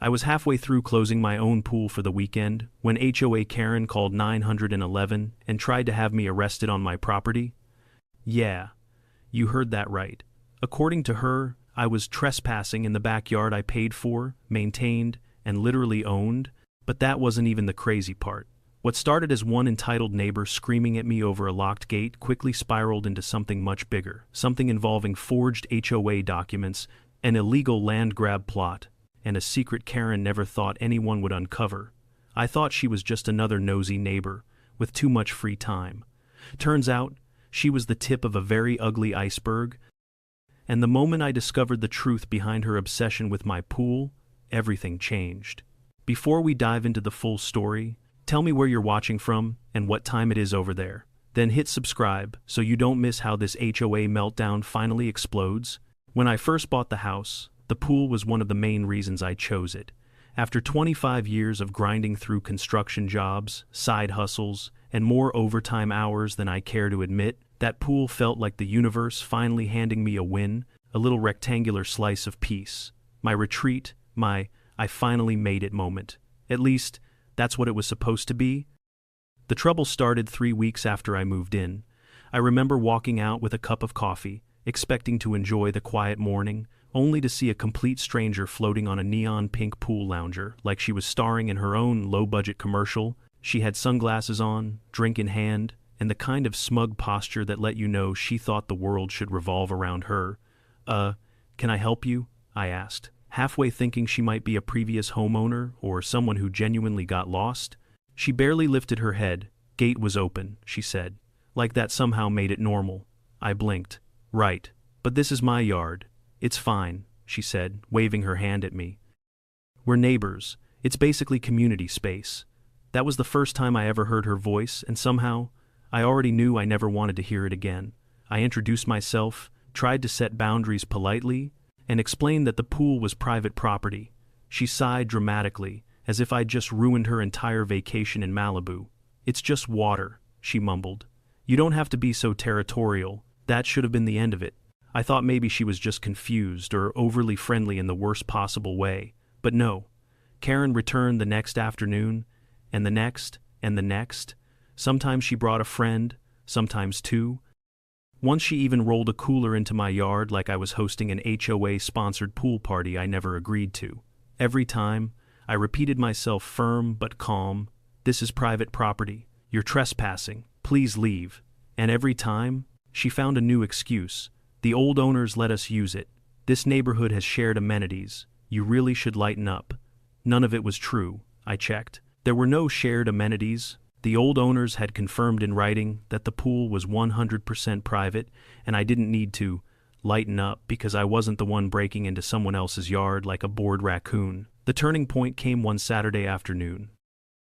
I was halfway through closing my own pool for the weekend when HOA Karen called 911 and tried to have me arrested on my property. Yeah, you heard that right. According to her, I was trespassing in the backyard I paid for, maintained, and literally owned, but that wasn't even the crazy part. What started as one entitled neighbor screaming at me over a locked gate quickly spiraled into something much bigger, something involving forged HOA documents, an illegal land grab plot, and a secret Karen never thought anyone would uncover. I thought she was just another nosy neighbor with too much free time. Turns out, she was the tip of a very ugly iceberg, and the moment I discovered the truth behind her obsession with my pool, everything changed. Before we dive into the full story, tell me where you're watching from and what time it is over there. Then hit subscribe so you don't miss how this HOA meltdown finally explodes. When I first bought the house, the pool was one of the main reasons I chose it. After 25 years of grinding through construction jobs, side hustles, and more overtime hours than I care to admit, that pool felt like the universe finally handing me a win, a little rectangular slice of peace. My retreat, my I finally made it moment. At least, that's what it was supposed to be. The trouble started 3 weeks after I moved in. I remember walking out with a cup of coffee, expecting to enjoy the quiet morning, only to see a complete stranger floating on a neon pink pool lounger like she was starring in her own low-budget commercial. She had sunglasses on, drink in hand, and the kind of smug posture that let you know she thought the world should revolve around her. Can I help you?" I asked, halfway thinking she might be a previous homeowner or someone who genuinely got lost. She barely lifted her head. "Gate was open," she said, like that somehow made it normal. I blinked. "Right, but this is my yard. It's fine," she said, waving her hand at me. "We're neighbors. It's basically community space." That was the first time I ever heard her voice, and somehow, I already knew I never wanted to hear it again. I introduced myself, tried to set boundaries politely, and explained that the pool was private property. She sighed dramatically, as if I'd just ruined her entire vacation in Malibu. "It's just water," she mumbled. "You don't have to be so territorial. That should have been the end of it." I thought maybe she was just confused or overly friendly in the worst possible way, but no. Karen returned the next afternoon, and the next, and the next. Sometimes she brought a friend, sometimes two. Once she even rolled a cooler into my yard like I was hosting an HOA-sponsored pool party I never agreed to. Every time, I repeated myself firm but calm, "This is private property. You're trespassing. Please leave." And every time, she found a new excuse. "The old owners let us use it. This neighborhood has shared amenities. You really should lighten up." None of it was true, I checked. There were no shared amenities. The old owners had confirmed in writing that the pool was 100% private, and I didn't need to lighten up because I wasn't the one breaking into someone else's yard like a bored raccoon. The turning point came one Saturday afternoon.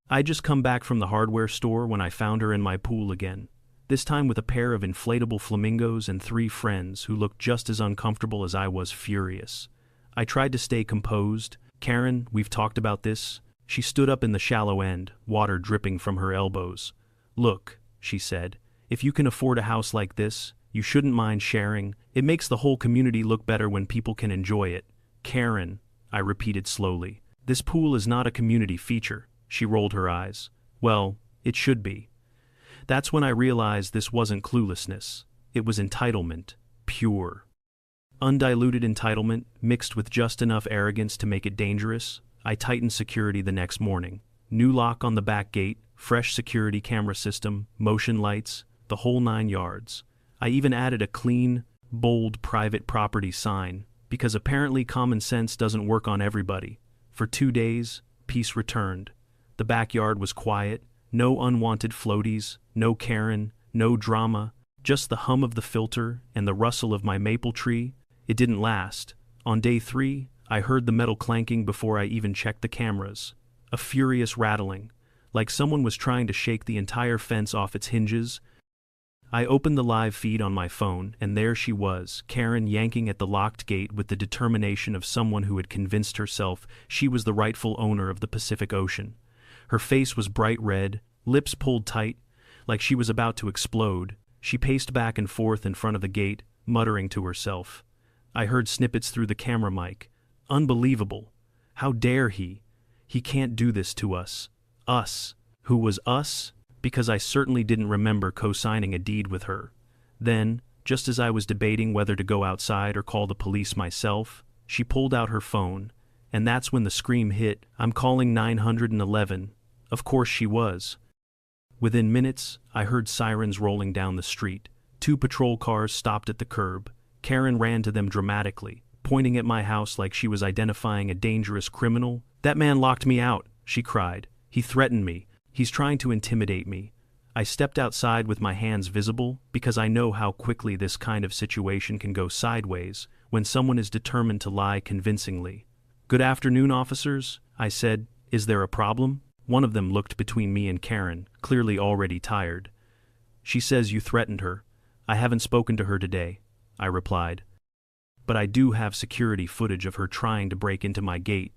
I'd just come back from the hardware store when I found her in my pool again, this time with a pair of inflatable flamingos and 3 friends who looked just as uncomfortable as I was furious. I tried to stay composed. "Karen, we've talked about this." She stood up in the shallow end, water dripping from her elbows. "Look," she said, "if you can afford a house like this, you shouldn't mind sharing. It makes the whole community look better when people can enjoy it." "Karen," I repeated slowly, "this pool is not a community feature." She rolled her eyes. "Well, it should be." That's when I realized this wasn't cluelessness. It was entitlement. Pure. Undiluted entitlement, mixed with just enough arrogance to make it dangerous. I tightened security the next morning. New lock on the back gate, fresh security camera system, motion lights, the whole 9 yards. I even added a clean, bold private property sign, because apparently common sense doesn't work on everybody. For 2 days, peace returned. The backyard was quiet, no unwanted floaties, no Karen, no drama, just the hum of the filter and the rustle of my maple tree. It didn't last. On day 3, I heard the metal clanking before I even checked the cameras. A furious rattling, like someone was trying to shake the entire fence off its hinges. I opened the live feed on my phone, and there she was, Karen yanking at the locked gate with the determination of someone who had convinced herself she was the rightful owner of the Pacific Ocean. Her face was bright red, lips pulled tight, like she was about to explode. She paced back and forth in front of the gate, muttering to herself. I heard snippets through the camera mic. "Unbelievable. How dare he? He can't do this to us. Us. Who was us? Because I certainly didn't remember co-signing a deed with her. Then, just as I was debating whether to go outside or call the police myself, she pulled out her phone, and that's when the scream hit. I'm calling 911. Of course she was. Within minutes, I heard sirens rolling down the street. 2 patrol cars stopped at the curb. Karen ran to them dramatically, pointing at my house like she was identifying a dangerous criminal. That man locked me out, she cried. He threatened me. He's trying to intimidate me. I stepped outside with my hands visible because I know how quickly this kind of situation can go sideways when someone is determined to lie convincingly. Good afternoon, officers, I said. Is there a problem? One of them looked between me and Karen, clearly already tired. She says you threatened her. I haven't spoken to her today, I replied. But I do have security footage of her trying to break into my gate.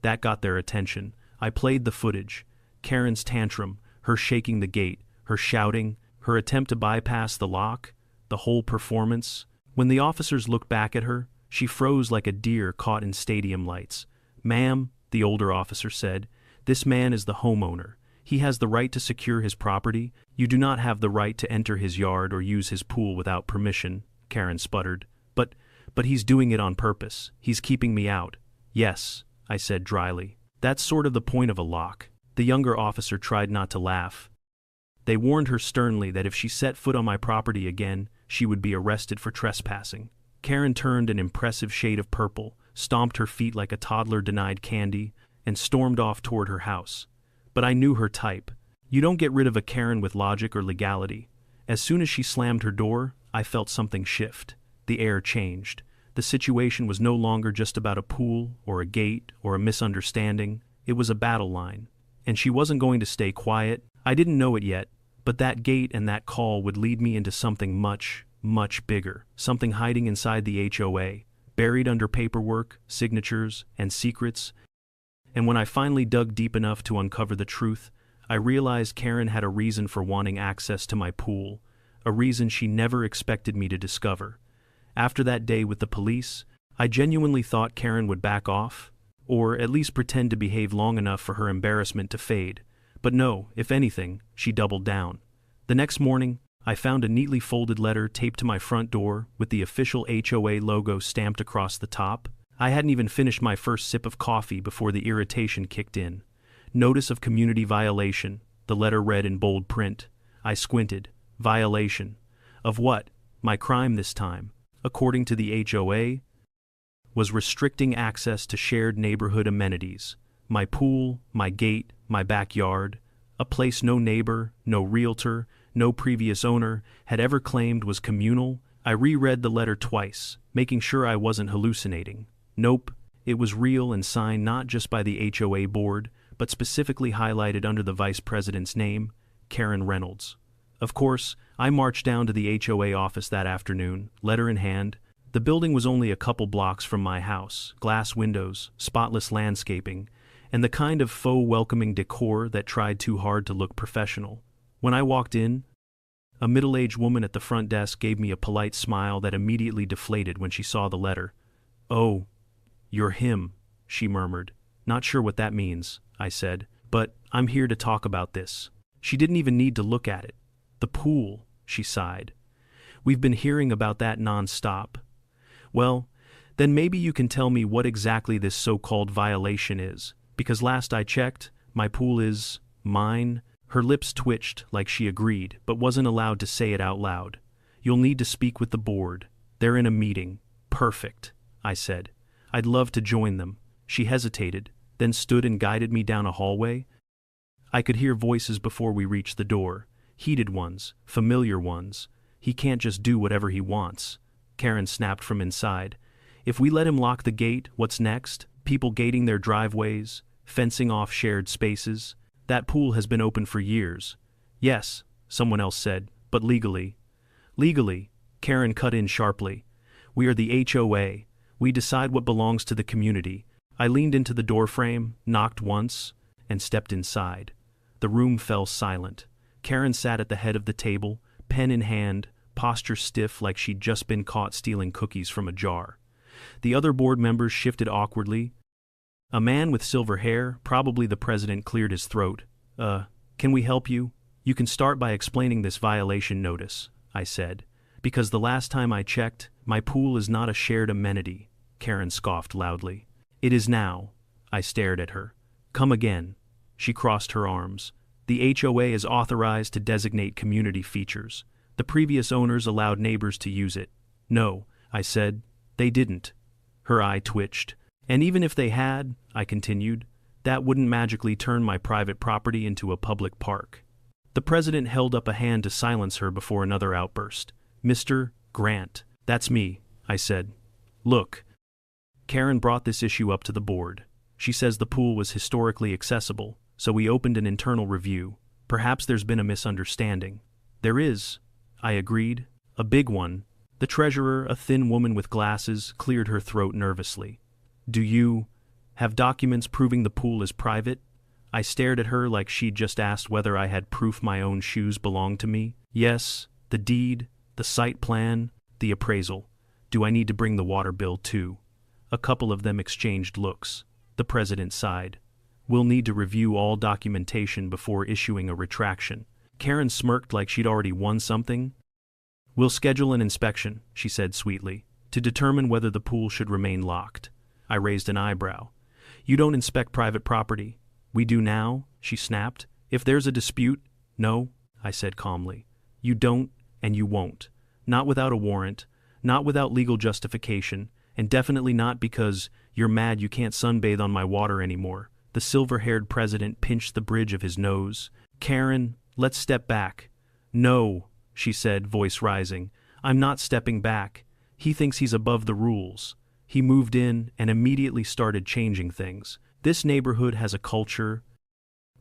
That got their attention. I played the footage. Karen's tantrum, her shaking the gate, her shouting, her attempt to bypass the lock, the whole performance. When the officers looked back at her, she froze like a deer caught in stadium lights. Ma'am, the older officer said, this man is the homeowner. He has the right to secure his property. You do not have the right to enter his yard or use his pool without permission, Karen sputtered. But he's doing it on purpose. He's keeping me out. Yes, I said dryly. That's sort of the point of a lock. The younger officer tried not to laugh. They warned her sternly that if she set foot on my property again, she would be arrested for trespassing. Karen turned an impressive shade of purple, stomped her feet like a toddler denied candy, and stormed off toward her house. But I knew her type. You don't get rid of a Karen with logic or legality. As soon as she slammed her door, I felt something shift. The air changed. The situation was no longer just about a pool, or a gate, or a misunderstanding. It was a battle line. And she wasn't going to stay quiet. I didn't know it yet, but that gate and that call would lead me into something much, much bigger. Something hiding inside the HOA, buried under paperwork, signatures, and secrets. And when I finally dug deep enough to uncover the truth, I realized Karen had a reason for wanting access to my pool, a reason she never expected me to discover. After that day with the police, I genuinely thought Karen would back off, or at least pretend to behave long enough for her embarrassment to fade. But no, if anything, she doubled down. The next morning, I found a neatly folded letter taped to my front door with the official HOA logo stamped across the top. I hadn't even finished my first sip of coffee before the irritation kicked in. Notice of community violation, the letter read in bold print. I squinted. Violation. Of what? My crime this time, according to the HOA, was restricting access to shared neighborhood amenities. My pool, my gate, my backyard, a place no neighbor, no realtor, no previous owner had ever claimed was communal. I reread the letter twice, making sure I wasn't hallucinating. Nope, it was real and signed not just by the HOA board, but specifically highlighted under the vice president's name, Karen Reynolds. Of course, I marched down to the HOA office that afternoon, letter in hand. The building was only a couple blocks from my house, glass windows, spotless landscaping, and the kind of faux welcoming decor that tried too hard to look professional. When I walked in, a middle-aged woman at the front desk gave me a polite smile that immediately deflated when she saw the letter. "Oh, you're him," she murmured. "Not sure what that means," I said, "but I'm here to talk about this." She didn't even need to look at it. "The pool," she sighed. "We've been hearing about that non-stop." "Well, then maybe you can tell me what exactly this so-called violation is, because last I checked, my pool is mine." Her lips twitched like she agreed, but wasn't allowed to say it out loud. "You'll need to speak with the board. They're in a meeting." "Perfect," I said. "I'd love to join them." She hesitated, then stood and guided me down a hallway. I could hear voices before we reached the door, heated ones, familiar ones. "He can't just do whatever he wants," Karen snapped from inside. "If we let him lock the gate, what's next? People gating their driveways, fencing off shared spaces. That pool has been open for years." "Yes," someone else said, "but legally." "Legally," Karen cut in sharply. "We are the HOA. We decide what belongs to the community." I leaned into the doorframe, knocked once, and stepped inside. The room fell silent. Karen sat at the head of the table, pen in hand, posture stiff like she'd just been caught stealing cookies from a jar. The other board members shifted awkwardly, A man with silver hair, probably the president, cleared his throat. Can we help you? You can start by explaining this violation notice, I said. Because the last time I checked, my pool is not a shared amenity, Karen scoffed loudly. It is now. I stared at her. Come again. She crossed her arms. The HOA is authorized to designate community features. The previous owners allowed neighbors to use it. No, I said, they didn't. Her eye twitched. And even if they had, I continued, that wouldn't magically turn my private property into a public park. The president held up a hand to silence her before another outburst. Mr. Grant. That's me, I said. Look. Karen brought this issue up to the board. She says the pool was historically accessible, so we opened an internal review. Perhaps there's been a misunderstanding. There is, I agreed. A big one. The treasurer, a thin woman with glasses, cleared her throat nervously. Do you have documents proving the pool is private? I stared at her like she'd just asked whether I had proof my own shoes belonged to me. Yes, the deed, the site plan, the appraisal. Do I need to bring the water bill too? A couple of them exchanged looks. The president sighed. We'll need to review all documentation before issuing a retraction. Karen smirked like she'd already won something. We'll schedule an inspection, she said sweetly, to determine whether the pool should remain locked. I raised an eyebrow. You don't inspect private property. We do now, she snapped. If there's a dispute, no, I said calmly. You don't, and you won't. Not without a warrant, not without legal justification, and definitely not because you're mad you can't sunbathe on my water anymore. The silver-haired president pinched the bridge of his nose. Karen, let's step back. No, she said, voice rising. I'm not stepping back. He thinks he's above the rules. He moved in and immediately started changing things. This neighborhood has a culture,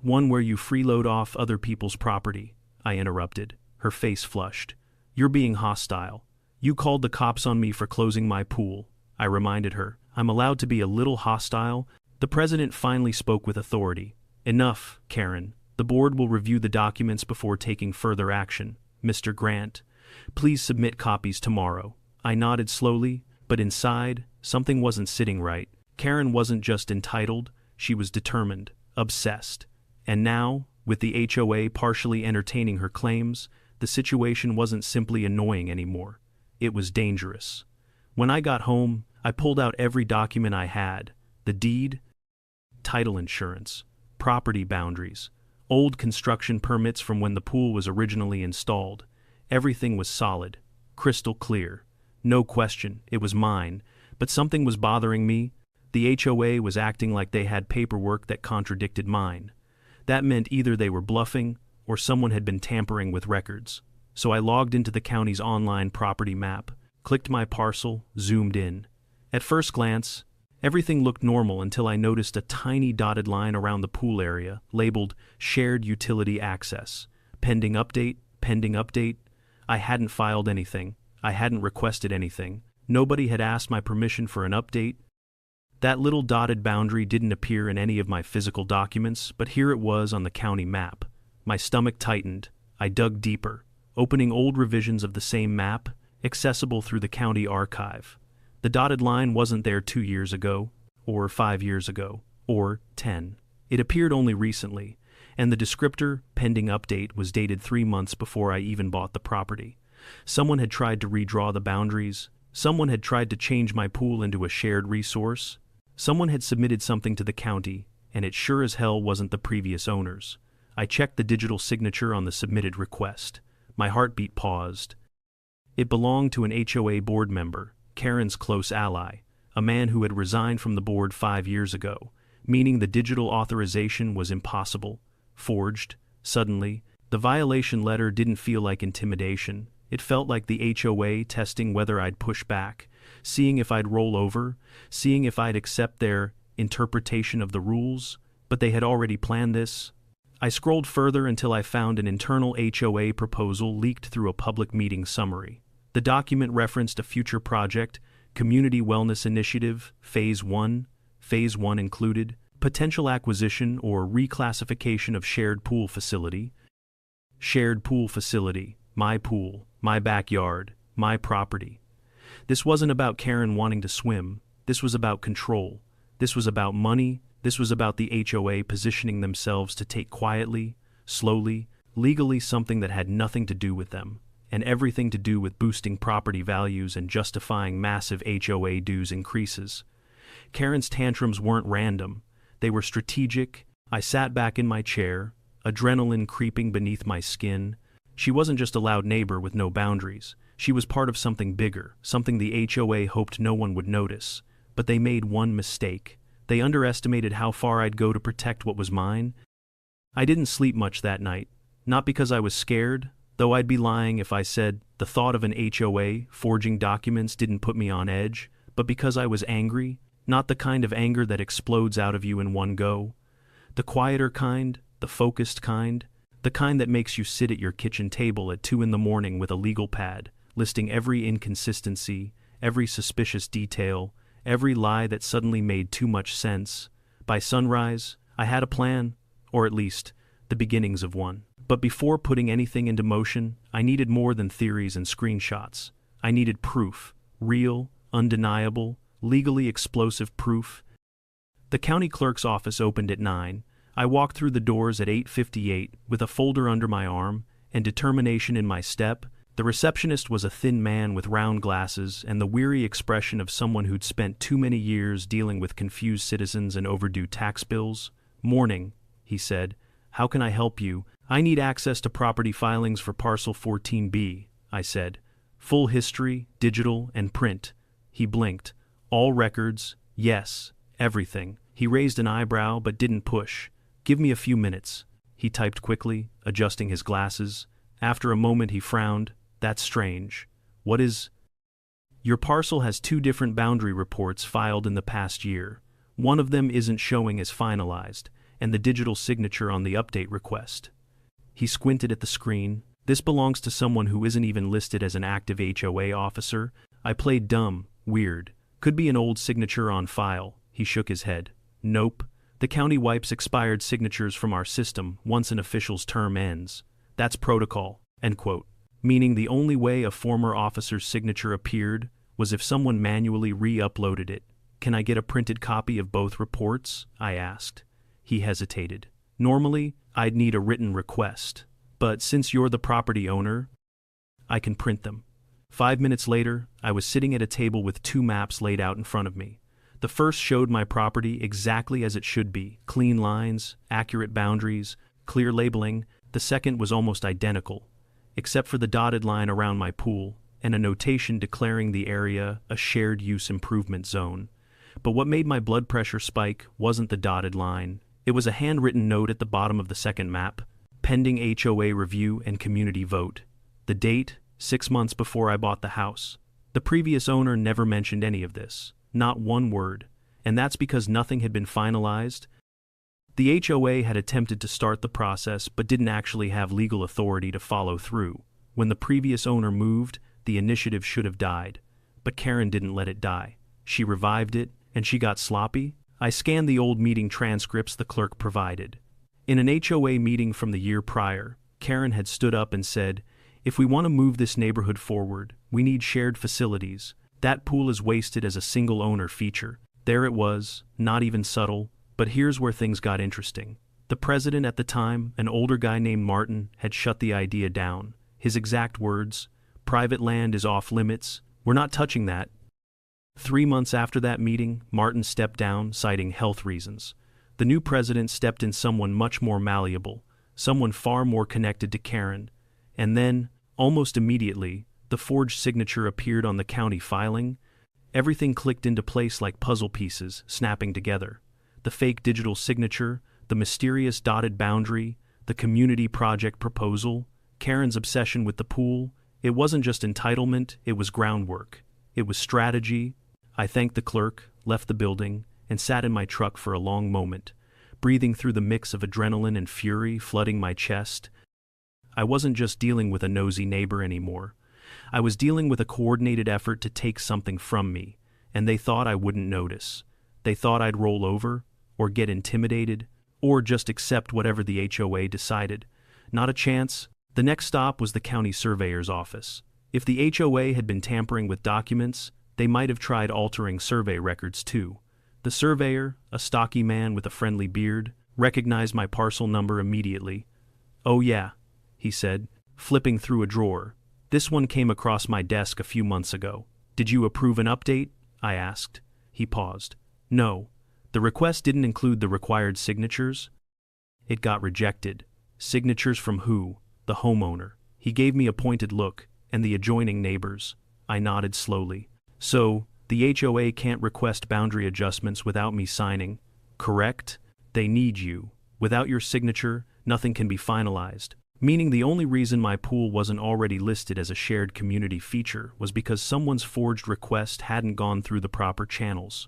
one where you freeload off other people's property, I interrupted. Her face flushed. You're being hostile. You called the cops on me for closing my pool, I reminded her. I'm allowed to be a little hostile. The president finally spoke with authority. Enough, Karen. The board will review the documents before taking further action. Mr. Grant, please submit copies tomorrow. I nodded slowly, but inside, something wasn't sitting right. Karen wasn't just entitled, she was determined, obsessed. And now, with the HOA partially entertaining her claims, the situation wasn't simply annoying anymore. It was dangerous. When I got home, I pulled out every document I had. The deed, title insurance, property boundaries, old construction permits from when the pool was originally installed. Everything was solid, crystal clear. No question, it was mine, but something was bothering me. The HOA was acting like they had paperwork that contradicted mine. That meant either they were bluffing or someone had been tampering with records. So I logged into the county's online property map, clicked my parcel, zoomed in. At first glance, everything looked normal until I noticed a tiny dotted line around the pool area, labeled Shared Utility Access. Pending update, pending update. I hadn't filed anything. I hadn't requested anything. Nobody had asked my permission for an update. That little dotted boundary didn't appear in any of my physical documents, but here it was on the county map. My stomach tightened. I dug deeper, opening old revisions of the same map, accessible through the county archive. The dotted line wasn't there 2 years ago, or 5 years ago, or 10. It appeared only recently, and the descriptor, pending update, was dated 3 months before I even bought the property. Someone had tried to redraw the boundaries. Someone had tried to change my pool into a shared resource. Someone had submitted something to the county, and it sure as hell wasn't the previous owners. I checked the digital signature on the submitted request. My heartbeat paused. It belonged to an HOA board member, Karen's close ally, a man who had resigned from the board 5 years ago, meaning the digital authorization was impossible, forged. Suddenly, the violation letter didn't feel like intimidation. It felt like the HOA testing whether I'd push back, seeing if I'd roll over, seeing if I'd accept their interpretation of the rules, but they had already planned this. I scrolled further until I found an internal HOA proposal leaked through a public meeting summary. The document referenced a future project, Community Wellness Initiative, Phase 1. Phase 1 included potential acquisition or reclassification of shared pool facility. Shared pool facility, my pool, my backyard, my property. This wasn't about Karen wanting to swim. This was about control. This was about money. This was about the HOA positioning themselves to take quietly, slowly, legally something that had nothing to do with them, and everything to do with boosting property values and justifying massive HOA dues increases. Karen's tantrums weren't random. They were strategic. I sat back in my chair, adrenaline creeping beneath my skin. She wasn't just a loud neighbor with no boundaries. She was part of something bigger, something the HOA hoped no one would notice. But they made one mistake. They underestimated how far I'd go to protect what was mine. I didn't sleep much that night. Not because I was scared, though I'd be lying if I said the thought of an HOA forging documents didn't put me on edge, but because I was angry, not the kind of anger that explodes out of you in one go. The quieter kind, the focused kind, the kind that makes you sit at your kitchen table at 2 a.m. with a legal pad, listing every inconsistency, every suspicious detail, every lie that suddenly made too much sense. By sunrise, I had a plan, or at least, the beginnings of one. But before putting anything into motion, I needed more than theories and screenshots. I needed proof, real, undeniable, legally explosive proof. The county clerk's office opened at 9. I walked through the doors at 8:58 with a folder under my arm and determination in my step. The receptionist was a thin man with round glasses and the weary expression of someone who'd spent too many years dealing with confused citizens and overdue tax bills. "Morning," he said. "How can I help you?" "I need access to property filings for Parcel 14B, I said. "Full history, digital, and print." He blinked. "All records, yes, everything." He raised an eyebrow but didn't push. "Give me a few minutes." He typed quickly, adjusting his glasses. After a moment he frowned. "That's strange. What is—" "Your parcel has 2 different boundary reports filed in the past year. One of them isn't showing as finalized, and the digital signature on the update request." He squinted at the screen. "This belongs to someone who isn't even listed as an active HOA officer." I played dumb, weird. "Could be an old signature on file." He shook his head. "Nope. The county wipes expired signatures from our system once an official's term ends. That's protocol." End quote. Meaning the only way a former officer's signature appeared was if someone manually re-uploaded it. "Can I get a printed copy of both reports?" I asked. He hesitated. "Normally, I'd need a written request. But since you're the property owner, I can print them." 5 minutes later, I was sitting at a table with 2 maps laid out in front of me. The first showed my property exactly as it should be. Clean lines, accurate boundaries, clear labeling. The second was almost identical, except for the dotted line around my pool, and a notation declaring the area a shared use improvement zone. But what made my blood pressure spike wasn't the dotted line. It was a handwritten note at the bottom of the second map, pending HOA review and community vote. The date, 6 months before I bought the house. The previous owner never mentioned any of this, not one word, and that's because nothing had been finalized. The HOA had attempted to start the process but didn't actually have legal authority to follow through. When the previous owner moved, the initiative should have died. But Karen didn't let it die. She revived it, and she got sloppy. I scanned the old meeting transcripts the clerk provided. In an HOA meeting from the year prior, Karen had stood up and said, "If we want to move this neighborhood forward, we need shared facilities. That pool is wasted as a single owner feature." There it was, not even subtle. But here's where things got interesting. The president at the time, an older guy named Martin, had shut the idea down. His exact words, "Private land is off limits. We're not touching that." 3 months after that meeting, Martin stepped down, citing health reasons. The new president stepped in someone much more malleable, someone far more connected to Karen. And then, almost immediately, the forged signature appeared on the county filing. Everything clicked into place like puzzle pieces, snapping together. The fake digital signature, the mysterious dotted boundary, the community project proposal, Karen's obsession with the pool. It wasn't just entitlement, it was groundwork. It was strategy. I thanked the clerk, left the building, and sat in my truck for a long moment, breathing through the mix of adrenaline and fury flooding my chest. I wasn't just dealing with a nosy neighbor anymore. I was dealing with a coordinated effort to take something from me, and they thought I wouldn't notice. They thought I'd roll over, or get intimidated, or just accept whatever the HOA decided. Not a chance. The next stop was the county surveyor's office. If the HOA had been tampering with documents, they might have tried altering survey records too. The surveyor, a stocky man with a friendly beard, recognized my parcel number immediately. "Oh yeah," he said, flipping through a drawer. "This one came across my desk a few months ago. Did you approve an update?" I asked. He paused. "No. The request didn't include the required signatures." It got rejected. Signatures from who? The homeowner. He gave me a pointed look, and the adjoining neighbors. I nodded slowly. "So, the HOA can't request boundary adjustments without me signing, correct? They need you. Without your signature, nothing can be finalized." Meaning the only reason my pool wasn't already listed as a shared community feature was because someone's forged request hadn't gone through the proper channels.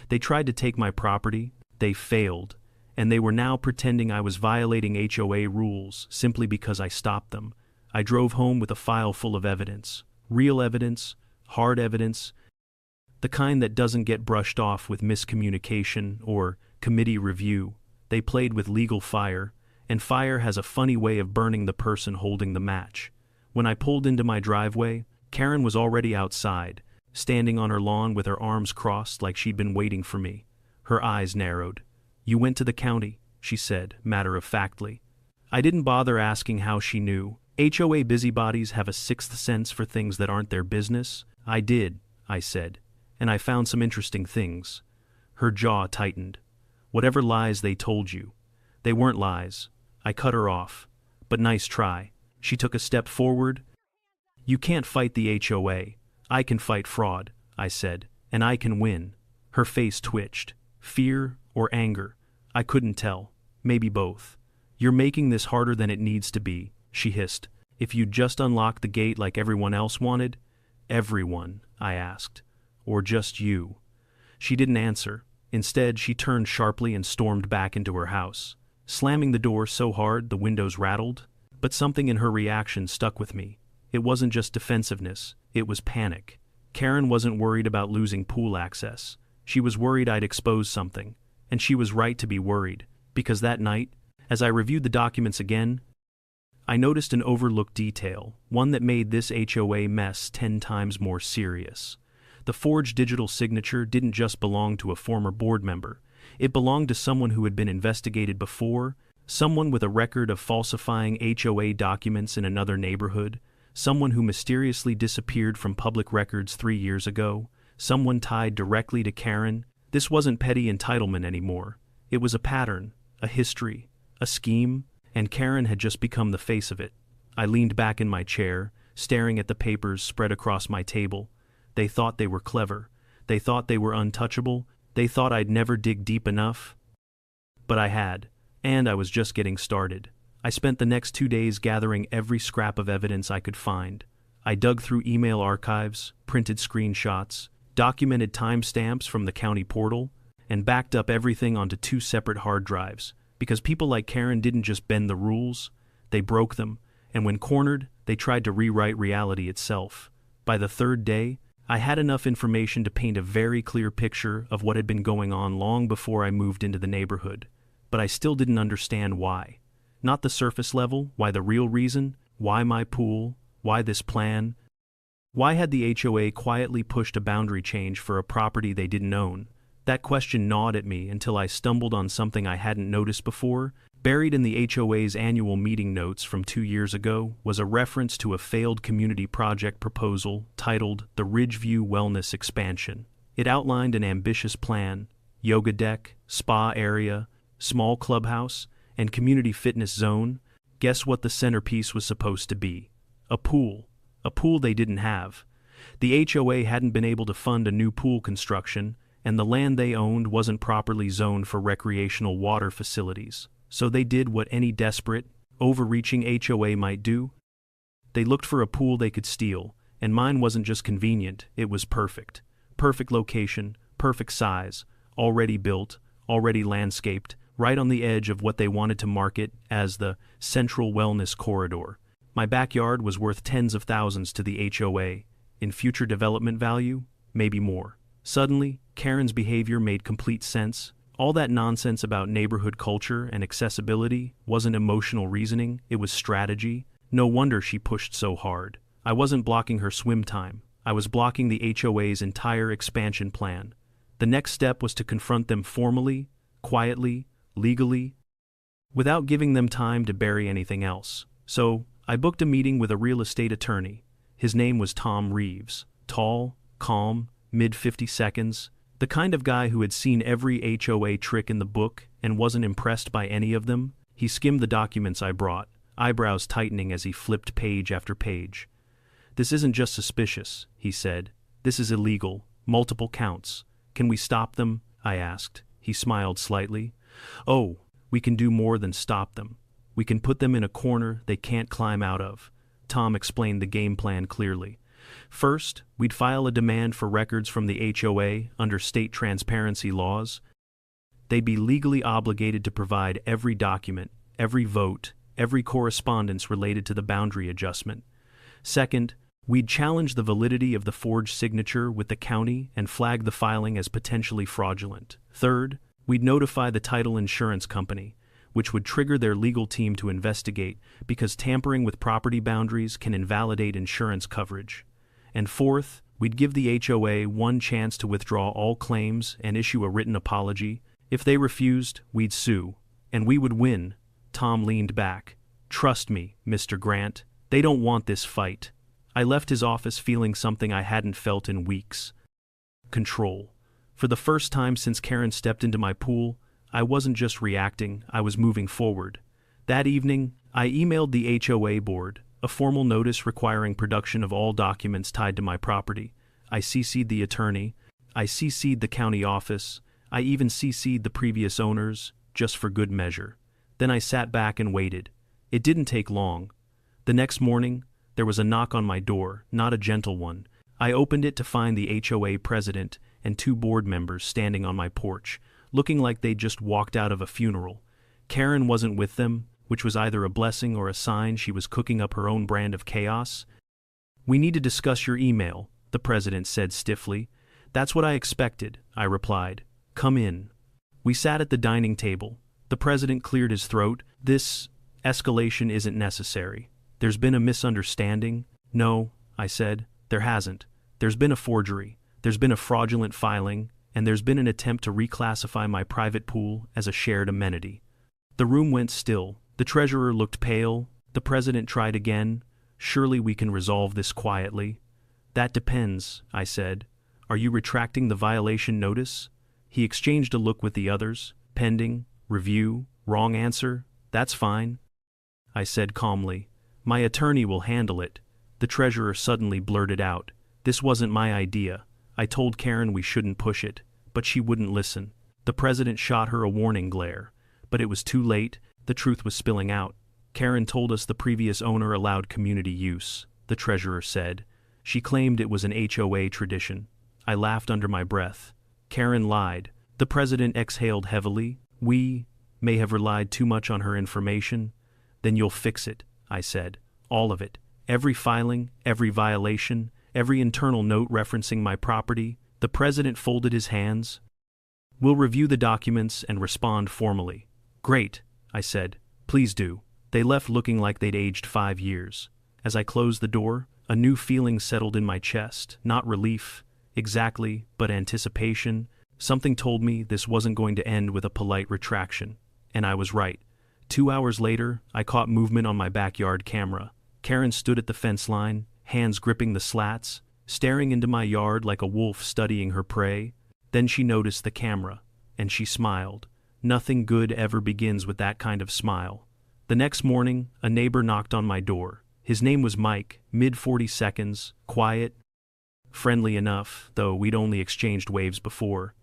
They tried to take my property, they failed, and they were now pretending I was violating HOA rules simply because I stopped them. I drove home with a file full of evidence. Real evidence, hard evidence, the kind that doesn't get brushed off with miscommunication or committee review. They played with legal fire, and fire has a funny way of burning the person holding the match. When I pulled into my driveway, Karen was already outside, standing on her lawn with her arms crossed like she'd been waiting for me. Her eyes narrowed. "You went to the county," she said, matter-of-factly. I didn't bother asking how she knew. HOA busybodies have a sixth sense for things that aren't their business. "I did," I said, "and I found some interesting things." Her jaw tightened. "Whatever lies they told you." "They weren't lies." I cut her off. "But nice try." She took a step forward. "You can't fight the HOA. I can fight fraud," I said, "and I can win." Her face twitched. Fear or anger? I couldn't tell. Maybe both. "You're making this harder than it needs to be," she hissed. "If you'd just unlocked the gate like everyone else wanted." "Everyone?" I asked. "Or just you?" She didn't answer. Instead, she turned sharply and stormed back into her house, slamming the door so hard the windows rattled. But something in her reaction stuck with me. It wasn't just defensiveness, it was panic. Karen wasn't worried about losing pool access. She was worried I'd expose something. And she was right to be worried, because that night, as I reviewed the documents again, I noticed an overlooked detail, one that made this HOA mess 10 times more serious. The forged digital signature didn't just belong to a former board member. It belonged to someone who had been investigated before, someone with a record of falsifying HOA documents in another neighborhood, someone who mysteriously disappeared from public records 3 years ago, someone tied directly to Karen. This wasn't petty entitlement anymore. It was a pattern, a history, a scheme, and Karen had just become the face of it. I leaned back in my chair, staring at the papers spread across my table. They thought they were clever. They thought they were untouchable. They thought I'd never dig deep enough. But I had, and I was just getting started. I spent the next 2 days gathering every scrap of evidence I could find. I dug through email archives, printed screenshots, documented timestamps from the county portal, and backed up everything onto 2 separate hard drives, because people like Karen didn't just bend the rules, they broke them, and when cornered, they tried to rewrite reality itself. By the 3rd day, I had enough information to paint a very clear picture of what had been going on long before I moved into the neighborhood, but I still didn't understand why. Not the surface level, why the real reason, why my pool, why this plan. Why had the HOA quietly pushed a boundary change for a property they didn't own? That question gnawed at me until I stumbled on something I hadn't noticed before. Buried in the HOA's annual meeting notes from 2 years ago was a reference to a failed community project proposal titled the Ridgeview Wellness Expansion. It outlined an ambitious plan: yoga deck, spa area, small clubhouse, and community fitness zone. Guess what the centerpiece was supposed to be? A pool. A pool they didn't have. The HOA hadn't been able to fund a new pool construction, and the land they owned wasn't properly zoned for recreational water facilities. So they did what any desperate, overreaching HOA might do. They looked for a pool they could steal, and mine wasn't just convenient, it was perfect. Perfect location, perfect size, already built, already landscaped, right on the edge of what they wanted to market as the Central Wellness Corridor. My backyard was worth tens of thousands to the HOA. In future development value, maybe more. Suddenly, Karen's behavior made complete sense. All that nonsense about neighborhood culture and accessibility wasn't emotional reasoning, it was strategy. No wonder she pushed so hard. I wasn't blocking her swim time. I was blocking the HOA's entire expansion plan. The next step was to confront them formally, quietly, legally, without giving them time to bury anything else. So, I booked a meeting with a real estate attorney. His name was Tom Reeves. Tall, calm, mid-50 seconds, the kind of guy who had seen every HOA trick in the book and wasn't impressed by any of them. He skimmed the documents I brought, eyebrows tightening as he flipped page after page. "This isn't just suspicious," he said. "This is illegal, multiple counts. Can we stop them?" I asked. He smiled slightly. "Oh, we can do more than stop them. We can put them in a corner they can't climb out of." Tom explained the game plan clearly. First, we'd file a demand for records from the HOA under state transparency laws. They'd be legally obligated to provide every document, every vote, every correspondence related to the boundary adjustment. Second, we'd challenge the validity of the forged signature with the county and flag the filing as potentially fraudulent. Third, we'd notify the title insurance company, which would trigger their legal team to investigate because tampering with property boundaries can invalidate insurance coverage. And fourth, we'd give the HOA one chance to withdraw all claims and issue a written apology. If they refused, we'd sue. And we would win. Tom leaned back. "Trust me, Mr. Grant, they don't want this fight." I left his office feeling something I hadn't felt in weeks. Control. For the first time since Karen stepped into my pool, I wasn't just reacting, I was moving forward. That evening, I emailed the HOA board, a formal notice requiring production of all documents tied to my property. I CC'd the attorney, I CC'd the county office, I even CC'd the previous owners, just for good measure. Then I sat back and waited. It didn't take long. The next morning, there was a knock on my door, not a gentle one. I opened it to find the HOA president and 2 board members standing on my porch, looking like they'd just walked out of a funeral. Karen wasn't with them, which was either a blessing or a sign she was cooking up her own brand of chaos. "We need to discuss your email," the president said stiffly. "That's what I expected," I replied. "Come in." We sat at the dining table. The president cleared his throat. "This escalation isn't necessary. There's been a misunderstanding." "No," I said, "there hasn't. There's been a forgery. There's been a fraudulent filing, and there's been an attempt to reclassify my private pool as a shared amenity." The room went still. The treasurer looked pale. The president tried again. "Surely we can resolve this quietly." "That depends," I said. "Are you retracting the violation notice?" He exchanged a look with the others. "Pending, review, wrong answer, that's fine," I said calmly. "My attorney will handle it." The treasurer suddenly blurted out, "This wasn't my idea. I told Karen we shouldn't push it, but she wouldn't listen." The president shot her a warning glare, but it was too late. The truth was spilling out. "Karen told us the previous owner allowed community use," the treasurer said. "She claimed it was an HOA tradition." I laughed under my breath. "Karen lied." The president exhaled heavily. "We may have relied too much on her information." "Then you'll fix it," I said. "All of it. Every filing, every violation, every internal note referencing my property." The president folded his hands. "We'll review the documents and respond formally." "Great," I said. "Please do." They left looking like they'd aged 5 years. As I closed the door, a new feeling settled in my chest. Not relief, exactly, but anticipation. Something told me this wasn't going to end with a polite retraction. And I was right. 2 hours later, I caught movement on my backyard camera. Karen stood at the fence line, hands gripping the slats, staring into my yard like a wolf studying her prey. Then she noticed the camera, and she smiled. Nothing good ever begins with that kind of smile. The next morning, a neighbor knocked on my door. His name was Mike, mid-40 seconds, quiet, friendly enough, though we'd only exchanged waves before.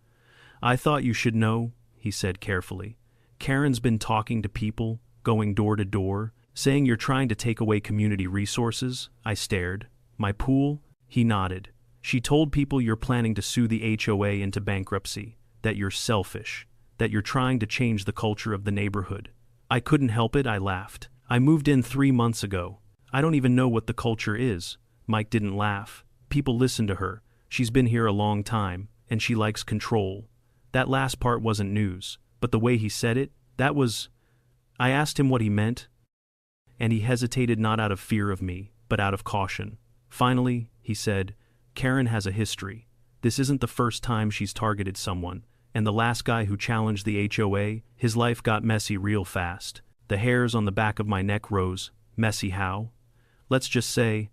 "I thought you should know," he said carefully. "Karen's been talking to people, going door to door, saying you're trying to take away community resources." I stared. "My pool?" He nodded. "She told people you're planning to sue the HOA into bankruptcy, that you're selfish, that you're trying to change the culture of the neighborhood." I couldn't help it, I laughed. "I moved in 3 months ago. I don't even know what the culture is." Mike didn't laugh. "People listen to her. She's been here a long time, and she likes control." That last part wasn't news, but the way he said it, that was... I asked him what he meant, and he hesitated not out of fear of me, but out of caution. Finally, he said, "Karen has a history. This isn't the first time she's targeted someone, and the last guy who challenged the HOA, his life got messy real fast. The hairs on the back of my neck rose. Messy how? Let's just say,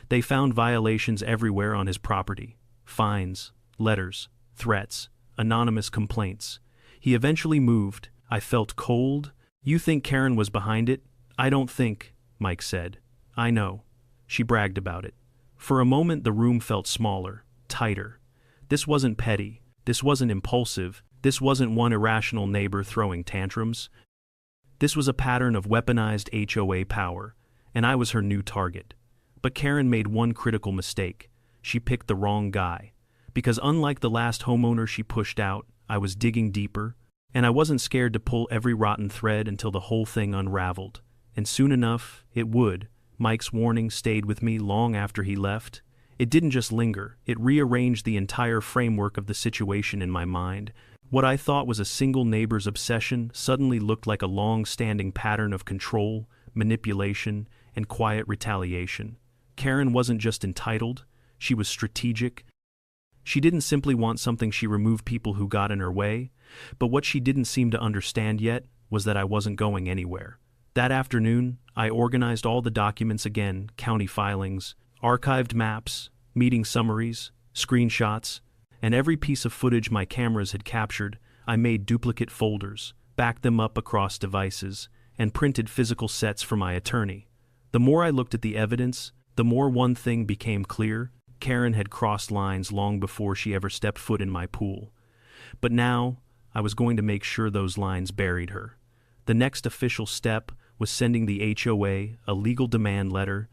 they found violations everywhere on his property. Fines, letters, threats, anonymous complaints. He eventually moved. I felt cold. You think Karen was behind it? I don't think, Mike said. I know. She bragged about it. For a moment the room felt smaller, tighter. This wasn't petty. This wasn't impulsive. This wasn't one irrational neighbor throwing tantrums. This was a pattern of weaponized HOA power, and I was her new target. But Karen made one critical mistake. She picked the wrong guy. Because unlike the last homeowner she pushed out, I was digging deeper, and I wasn't scared to pull every rotten thread until the whole thing unraveled. And soon enough, it would. Mike's warning stayed with me long after he left. It didn't just linger, it rearranged the entire framework of the situation in my mind. What I thought was a single neighbor's obsession suddenly looked like a long-standing pattern of control, manipulation, and quiet retaliation. Karen wasn't just entitled, she was strategic. She didn't simply want something, she removed people who got in her way, but what she didn't seem to understand yet was that I wasn't going anywhere. That afternoon, I organized all the documents again, county filings, archived maps, meeting summaries, screenshots, and every piece of footage my cameras had captured. I made duplicate folders, backed them up across devices, and printed physical sets for my attorney. The more I looked at the evidence, the more one thing became clear. Karen had crossed lines long before she ever stepped foot in my pool. But now, I was going to make sure those lines buried her. The next official step was sending the HOA a legal demand letter.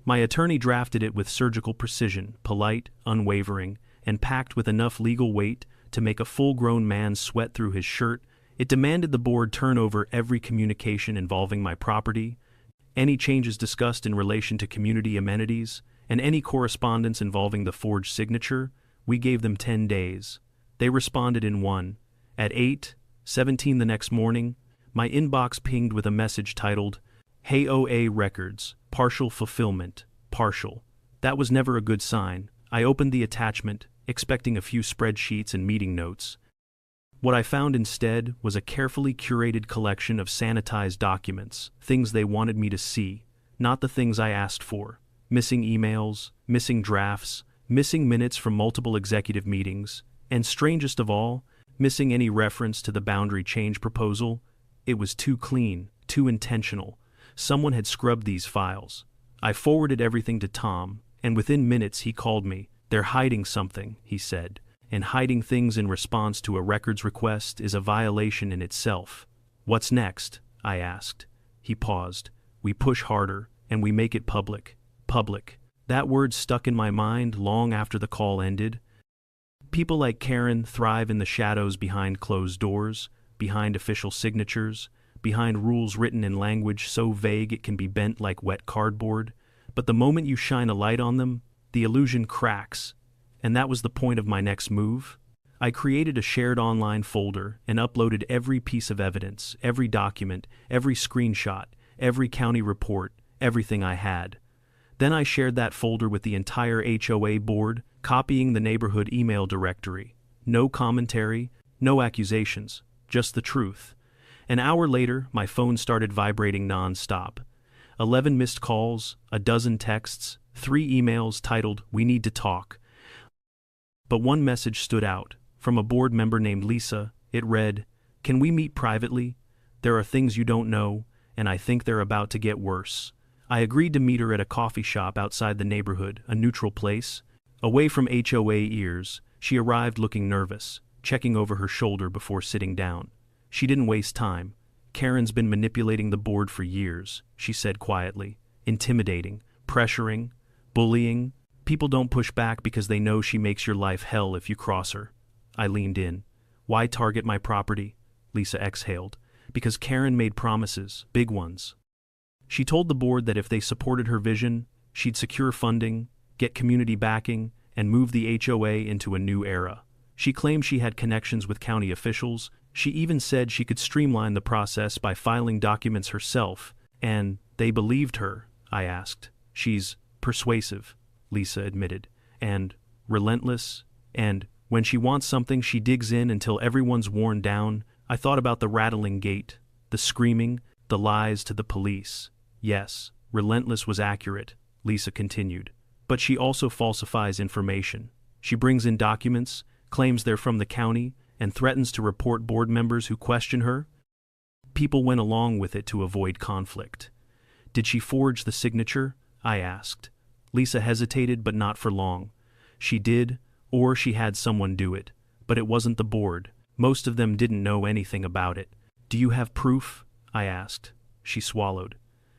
My attorney drafted it with surgical precision, polite, unwavering, and packed with enough legal weight to make a full-grown man sweat through his shirt. It demanded the board turn over every communication involving my property, any changes discussed in relation to community amenities, and any correspondence involving the forged signature. We gave them 10 days. They responded in one. At 8:17 the next morning, my inbox pinged with a message titled, HOA Records, Partial Fulfillment, Partial. That was never a good sign. I opened the attachment, expecting a few spreadsheets and meeting notes. What I found instead was a carefully curated collection of sanitized documents, things they wanted me to see, not the things I asked for. Missing emails, missing drafts, missing minutes from multiple executive meetings, and strangest of all, missing any reference to the boundary change proposal. It was too clean, too intentional. Someone had scrubbed these files. I forwarded everything to Tom, and within minutes he called me. They're hiding something, he said, and hiding things in response to a records request is a violation in itself. What's next? I asked. He paused. We push harder, and we make it public. Public. That word stuck in my mind long after the call ended. People like Karen thrive in the shadows behind closed doors, behind official signatures, behind rules written in language so vague it can be bent like wet cardboard. But the moment you shine a light on them, the illusion cracks. And that was the point of my next move. I created a shared online folder and uploaded every piece of evidence, every document, every screenshot, every county report, everything I had. Then I shared that folder with the entire HOA board, copying the neighborhood email directory. No commentary, no accusations, just the truth. An hour later, my phone started vibrating non-stop. 11 missed calls, a dozen texts, 3 emails titled, "We need to talk." But one message stood out. From a board member named Lisa, it read, "Can we meet privately? There are things you don't know, and I think they're about to get worse." I agreed to meet her at a coffee shop outside the neighborhood, a neutral place. Away from HOA ears, she arrived looking nervous, checking over her shoulder before sitting down. She didn't waste time. "Karen's been manipulating the board for years," she said quietly. "Intimidating, pressuring, bullying. People don't push back because they know she makes your life hell if you cross her." I leaned in. "Why target my property?" Lisa exhaled. "Because Karen made promises, big ones. She told the board that if they supported her vision, she'd secure funding, get community backing, and move the HOA into a new era. She claimed she had connections with county officials. She even said she could streamline the process by filing documents herself, and they believed her. I asked. "She's persuasive," Lisa admitted, "and relentless, And, when she wants something, she digs in until everyone's worn down. I thought about the rattling gate, the screaming, the lies to the police. Yes, relentless was accurate, Lisa continued. But she also falsifies information. She brings in documents, claims they're from the county, and threatens to report board members who question her. People went along with it to avoid conflict. Did she forge the signature? I asked. Lisa hesitated, but not for long. She did, or she had someone do it. But it wasn't the board. Most of them didn't know anything about it. Do you have proof? I asked. She swallowed.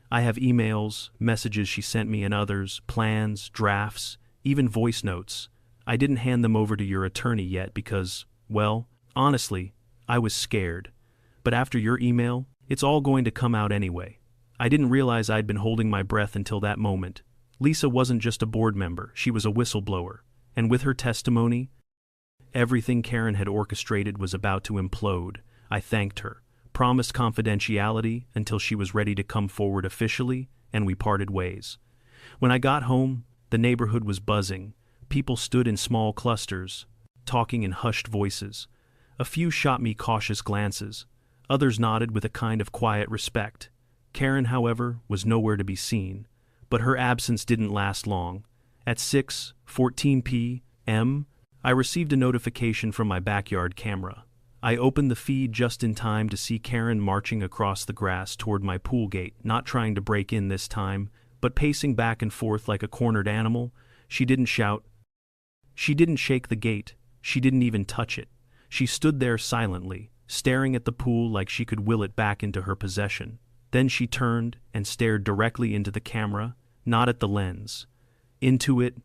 I have emails, messages she sent me and others, plans, drafts, even voice notes. I didn't hand them over to your attorney yet because, well, honestly, I was scared. But after your email, it's all going to come out anyway. I didn't realize I'd been holding my breath until that moment. Lisa wasn't just a board member, she was a whistleblower. And with her testimony, everything Karen had orchestrated was about to implode. I thanked her, promised confidentiality until she was ready to come forward officially, and we parted ways. When I got home, the neighborhood was buzzing. People stood in small clusters, talking in hushed voices. A few shot me cautious glances. Others nodded with a kind of quiet respect. Karen, however, was nowhere to be seen. But her absence didn't last long. At 6:14 p.m., I received a notification from my backyard camera. I opened the feed just in time to see Karen marching across the grass toward my pool gate, not trying to break in this time, but pacing back and forth like a cornered animal. She didn't shout. She didn't shake the gate. She didn't even touch it. She stood there silently, staring at the pool like she could will it back into her possession. Then she turned and stared directly into the camera, not at the lens. Into it,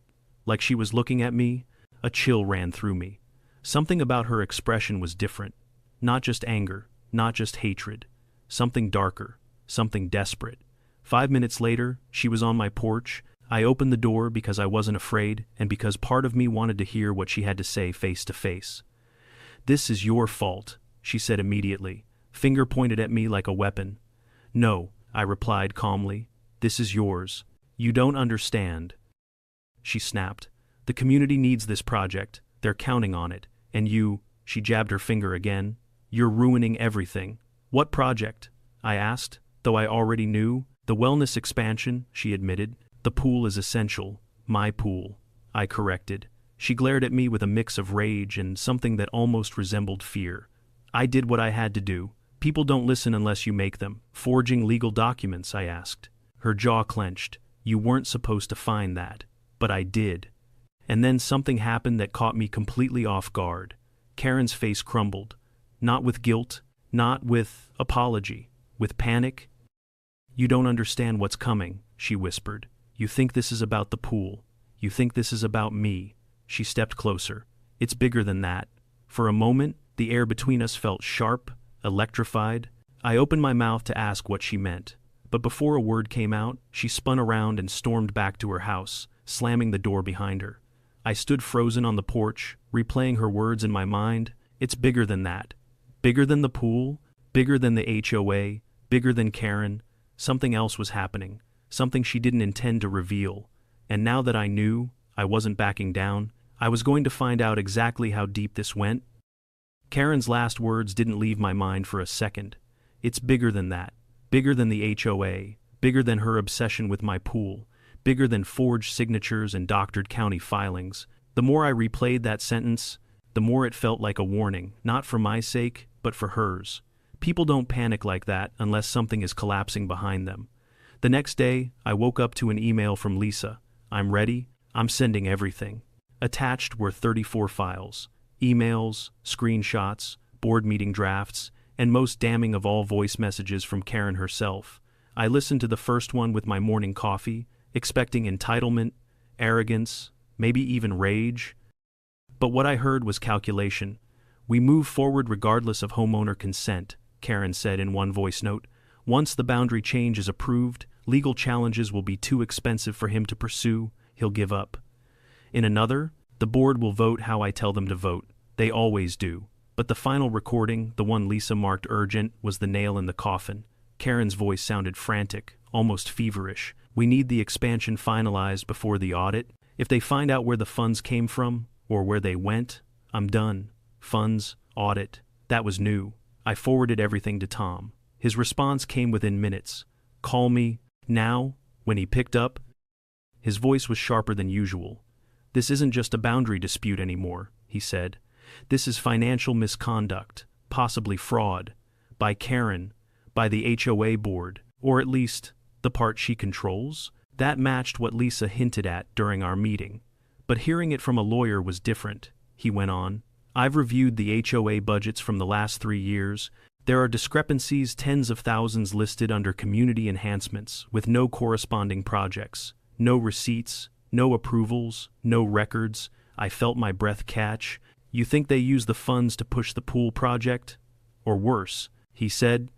like she was looking at me. A chill ran through me. Something about her expression was different. Not just anger, not just hatred. Something darker, something desperate. 5 minutes later, she was on my porch. I opened the door because I wasn't afraid and because part of me wanted to hear what she had to say face to face. "This is your fault," she said immediately, finger pointed at me like a weapon. "No," I replied calmly. "This is yours. You don't understand." She snapped. "The community needs this project. They're counting on it. And you," she jabbed her finger again, "you're ruining everything." "What project?" I asked, though I already knew. "The wellness expansion," she admitted. "The pool is essential." "My pool," I corrected. She glared at me with a mix of rage and something that almost resembled fear. "I did what I had to do. People don't listen unless you make them." "Forging legal documents?" I asked. Her jaw clenched. "You weren't supposed to find that." "But I did." And then something happened that caught me completely off guard. Karen's face crumbled. Not with guilt, not with apology, with panic. "You don't understand what's coming," she whispered. "You think this is about the pool. You think this is about me." She stepped closer. "It's bigger than that." For a moment, the air between us felt sharp, electrified. I opened my mouth to ask what she meant. But before a word came out, she spun around and stormed back to her house, slamming the door behind her. I stood frozen on the porch, replaying her words in my mind. It's bigger than that. Bigger than the pool, bigger than the HOA, bigger than Karen. Something else was happening, something she didn't intend to reveal. And now that I knew, I wasn't backing down. I was going to find out exactly how deep this went. Karen's last words didn't leave my mind for a second. It's bigger than that. Bigger than the HOA, bigger than her obsession with my pool, bigger than forged signatures and doctored county filings. The more I replayed that sentence, the more it felt like a warning, not for my sake, but for hers. People don't panic like that unless something is collapsing behind them. The next day, I woke up to an email from Lisa. "I'm ready. I'm sending everything." Attached were 34 files. Emails, screenshots, board meeting drafts, and most damning of all, voice messages from Karen herself. I listened to the first one with my morning coffee, expecting entitlement, arrogance, maybe even rage. But what I heard was calculation. "We move forward regardless of homeowner consent," Karen said in one voice note. "Once the boundary change is approved, legal challenges will be too expensive for him to pursue. He'll give up." In another, "The board will vote how I tell them to vote. They always do." But the final recording, the one Lisa marked urgent, was the nail in the coffin. Karen's voice sounded frantic, almost feverish. "We need the expansion finalized before the audit. If they find out where the funds came from, or where they went. I'm done. Funds, audit. That was new. I forwarded everything to Tom. His response came within minutes. Call me, now. When he picked up, his voice was sharper than usual. This isn't just a boundary dispute anymore, he said. This is financial misconduct, possibly fraud, by Karen, by the HOA board, or at least the part she controls. That matched what Lisa hinted at during our meeting. But hearing it from a lawyer was different, he went on. I've reviewed the HOA budgets from the last 3 years. There are discrepancies, tens of thousands listed under community enhancements, with no corresponding projects, no receipts, no approvals, no records. I felt my breath catch. You think they use the funds to push the pool project? Or worse, he said.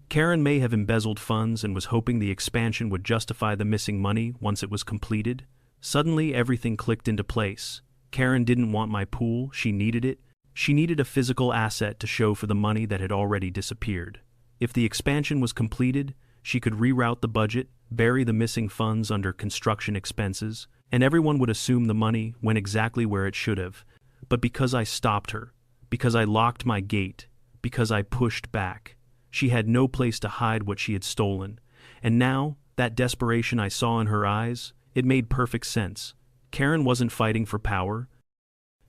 Karen may have embezzled funds and was hoping the expansion would justify the missing money once it was completed. Suddenly, everything clicked into place. Karen didn't want my pool, she needed it. She needed a physical asset to show for the money that had already disappeared. If the expansion was completed, she could reroute the budget, bury the missing funds under construction expenses, and everyone would assume the money went exactly where it should have. But because I stopped her, because I locked my gate, because I pushed back, she had no place to hide what she had stolen. And now, that desperation I saw in her eyes, it made perfect sense. Karen wasn't fighting for power.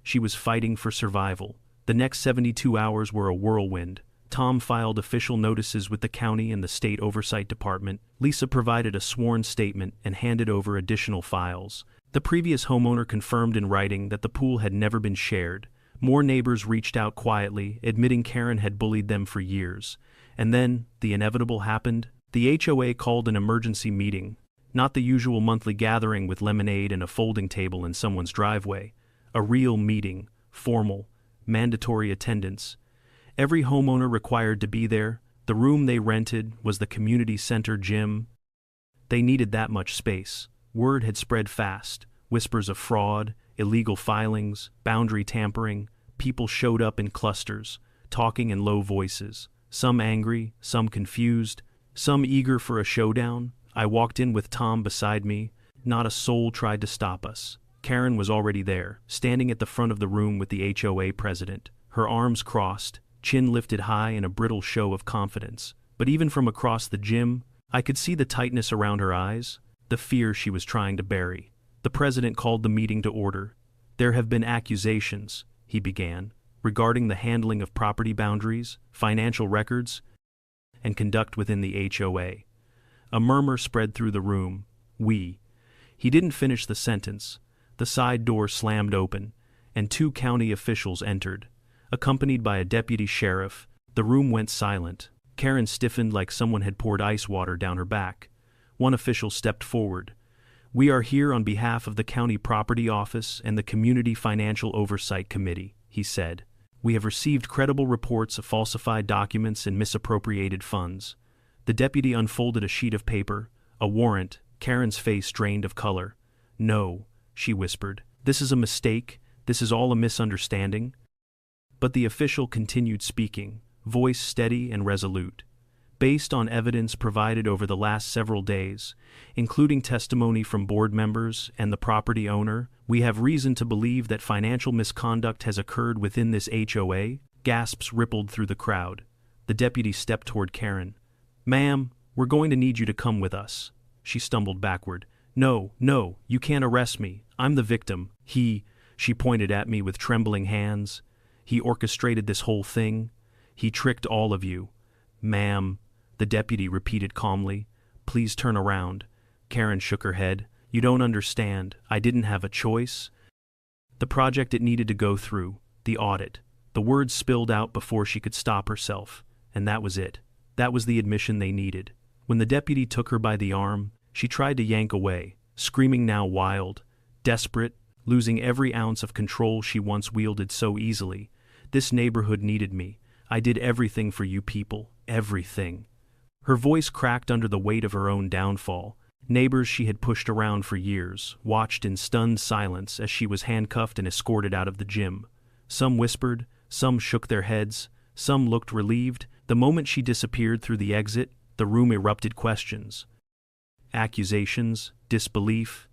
She was fighting for survival. The next 72 hours were a whirlwind. Tom filed official notices with the county and the state oversight department. Lisa provided a sworn statement and handed over additional files. The previous homeowner confirmed in writing that the pool had never been shared. More neighbors reached out quietly, admitting Karen had bullied them for years. And then, the inevitable happened. The HOA called an emergency meeting. Not the usual monthly gathering with lemonade and a folding table in someone's driveway. A real meeting, formal, mandatory attendance. Every homeowner required to be there. The room they rented was the community center gym. They needed that much space. Word had spread fast. Whispers of fraud, illegal filings, boundary tampering. People showed up in clusters, talking in low voices. Some angry, some confused, some eager for a showdown. I walked in with Tom beside me. Not a soul tried to stop us. Karen was already there, standing at the front of the room with the HOA president, her arms crossed, chin lifted high in a brittle show of confidence. But even from across the gym, I could see the tightness around her eyes, the fear she was trying to bury. The president called the meeting to order. There have been accusations, he began, regarding the handling of property boundaries, financial records, and conduct within the HOA. A murmur spread through the room. He didn't finish the sentence. The side door slammed open, and 2 county officials entered. Accompanied by a deputy sheriff, the room went silent. Karen stiffened like someone had poured ice water down her back. One official stepped forward. We are here on behalf of the county property office and the community financial oversight committee, he said. We have received credible reports of falsified documents and misappropriated funds. The deputy unfolded a sheet of paper, a warrant. Karen's face drained of color. No, she whispered. This is a mistake. This is all a misunderstanding. But the official continued speaking, voice steady and resolute. Based on evidence provided over the last several days, including testimony from board members and the property owner, we have reason to believe that financial misconduct has occurred within this HOA. Gasps rippled through the crowd. The deputy stepped toward Karen. Ma'am, we're going to need you to come with us. She stumbled backward. No, you can't arrest me. I'm the victim. She pointed at me with trembling hands. He orchestrated this whole thing. He tricked all of you. Ma'am, the deputy repeated calmly. Please turn around. Karen shook her head. You don't understand. I didn't have a choice. The project it needed to go through, the audit. The words spilled out before she could stop herself. And that was it. That was the admission they needed. When the deputy took her by the arm, she tried to yank away, screaming now wild, desperate, losing every ounce of control she once wielded so easily. This neighborhood needed me. I did everything for you people, everything. Her voice cracked under the weight of her own downfall. Neighbors she had pushed around for years watched in stunned silence as she was handcuffed and escorted out of the gym. Some whispered, some shook their heads, some looked relieved. The moment she disappeared through the exit, the room erupted questions. Accusations, disbelief.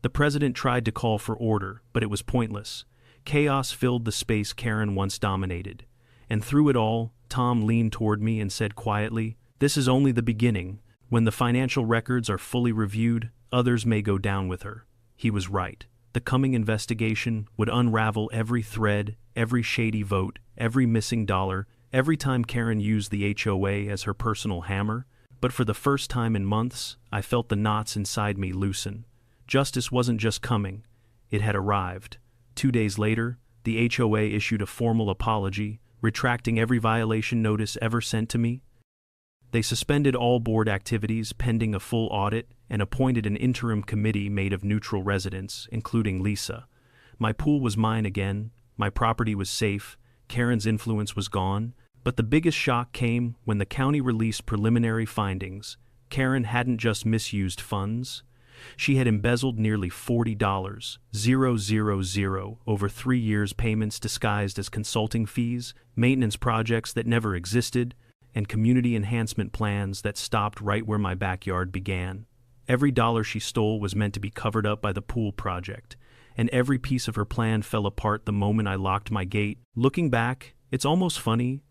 The president tried to call for order, but it was pointless. Chaos filled the space Karen once dominated. And through it all, Tom leaned toward me and said quietly, "This is only the beginning. When the financial records are fully reviewed, others may go down with her." He was right. The coming investigation would unravel every thread, every shady vote, every missing dollar, every time Karen used the HOA as her personal hammer. But for the first time in months, I felt the knots inside me loosen. Justice wasn't just coming, it had arrived. 2 days later, the HOA issued a formal apology, retracting every violation notice ever sent to me. They suspended all board activities pending a full audit and appointed an interim committee made of neutral residents, including Lisa. My pool was mine again, my property was safe, Karen's influence was gone, but the biggest shock came when the county released preliminary findings. Karen hadn't just misused funds. She had embezzled nearly $40,000 over 3 years, payments disguised as consulting fees, maintenance projects that never existed, and community enhancement plans that stopped right where my backyard began. Every dollar she stole was meant to be covered up by the pool project, and every piece of her plan fell apart the moment I locked my gate. Looking back, it's almost funny.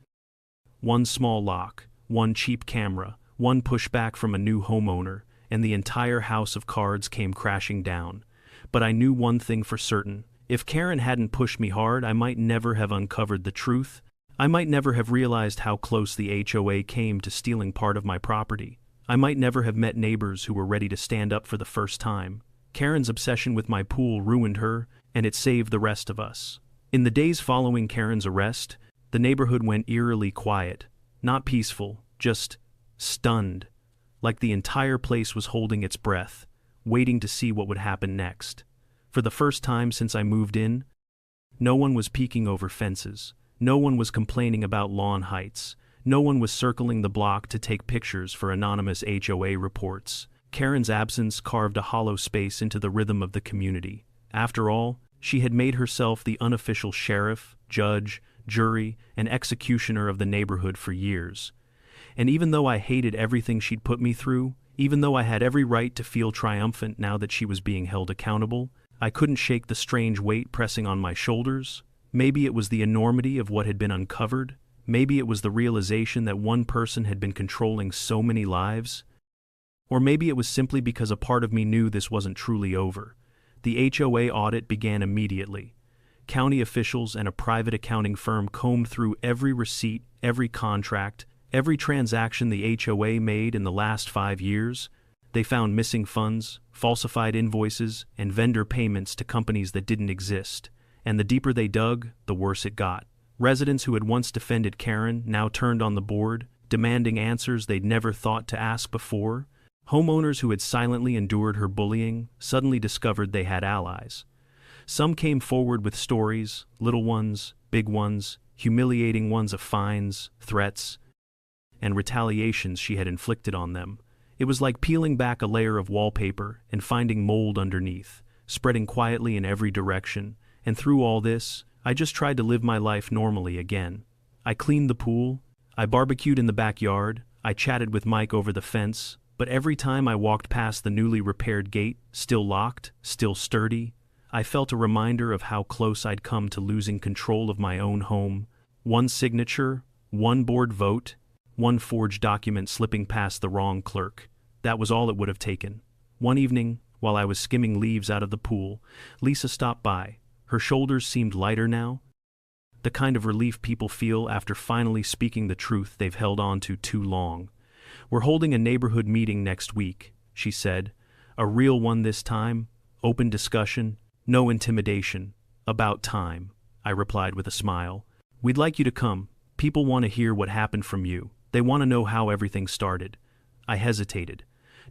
One small lock, one cheap camera, one pushback from a new homeowner, and the entire house of cards came crashing down. But I knew one thing for certain. If Karen hadn't pushed me hard, I might never have uncovered the truth. I might never have realized how close the HOA came to stealing part of my property. I might never have met neighbors who were ready to stand up for the first time. Karen's obsession with my pool ruined her, and it saved the rest of us. In the days following Karen's arrest, the neighborhood went eerily quiet. Not peaceful, just stunned. Like the entire place was holding its breath, waiting to see what would happen next. For the first time since I moved in, no one was peeking over fences. No one was complaining about lawn heights. No one was circling the block to take pictures for anonymous HOA reports. Karen's absence carved a hollow space into the rhythm of the community. After all, she had made herself the unofficial sheriff, judge, jury, and executioner of the neighborhood for years. And even though I hated everything she'd put me through, even though I had every right to feel triumphant now that she was being held accountable, I couldn't shake the strange weight pressing on my shoulders. Maybe it was the enormity of what had been uncovered. Maybe it was the realization that one person had been controlling so many lives. Or maybe it was simply because a part of me knew this wasn't truly over. The HOA audit began immediately. County officials and a private accounting firm combed through every receipt, every contract, every transaction the HOA made in the last 5 years. They found missing funds, falsified invoices, and vendor payments to companies that didn't exist. And the deeper they dug, the worse it got. Residents who had once defended Karen now turned on the board, demanding answers they'd never thought to ask before. Homeowners who had silently endured her bullying suddenly discovered they had allies. Some came forward with stories, little ones, big ones, humiliating ones of fines, threats, and retaliations she had inflicted on them. It was like peeling back a layer of wallpaper and finding mold underneath, spreading quietly in every direction. And through all this, I just tried to live my life normally again. I cleaned the pool, I barbecued in the backyard, I chatted with Mike over the fence, but every time I walked past the newly repaired gate, still locked, still sturdy, I felt a reminder of how close I'd come to losing control of my own home. One signature, one board vote, one forged document slipping past the wrong clerk. That was all it would have taken. One evening, while I was skimming leaves out of the pool, Lisa stopped by. Her shoulders seemed lighter now, the kind of relief people feel after finally speaking the truth they've held on to too long. "We're holding a neighborhood meeting next week," she said. "A real one this time, open discussion, no intimidation. About time," I replied with a smile. "We'd like you to come. People want to hear what happened from you. They want to know how everything started." I hesitated,